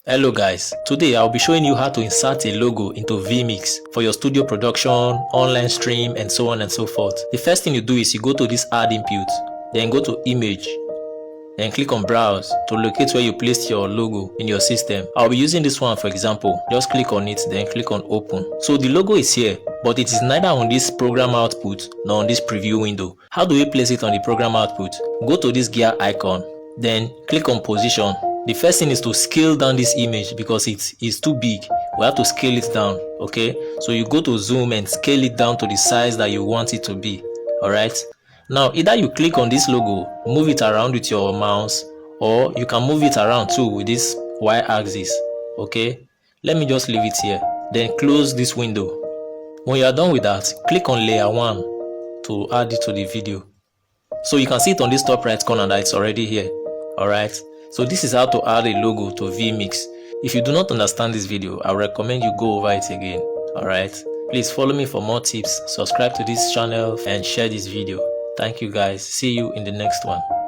Hello guys, today I'll be showing you how to insert a logo into Vmix for your studio production, online stream and so on and so forth. The first thing you do is you go to this add input, then go to image, then click on browse to locate where you placed your logo in your system. I'll be using this one for example. Just click on it, then click on open. So the logo is here, but it is neither on this program output nor on this preview window. How do we place it on the program output? Go to this gear icon, then click on position. The first thing is to scale down this image because it is too big. We have to scale it down, okay? So you go to zoom and scale it down to the size that you want it to be, alright? Now either you click on this logo, move it around with your mouse, or you can move it around too with this y-axis, okay? Let me just leave it here, then close this window. When you are done with that, click on layer 1 to add it to the video. So you can see it on this top right corner that it's already here, alright? So this is how to add a logo to Vmix. If you do not understand this video, I recommend you go over it again, alright? Please follow me for more tips, subscribe to this channel and share this video. Thank you guys. See you in the next one.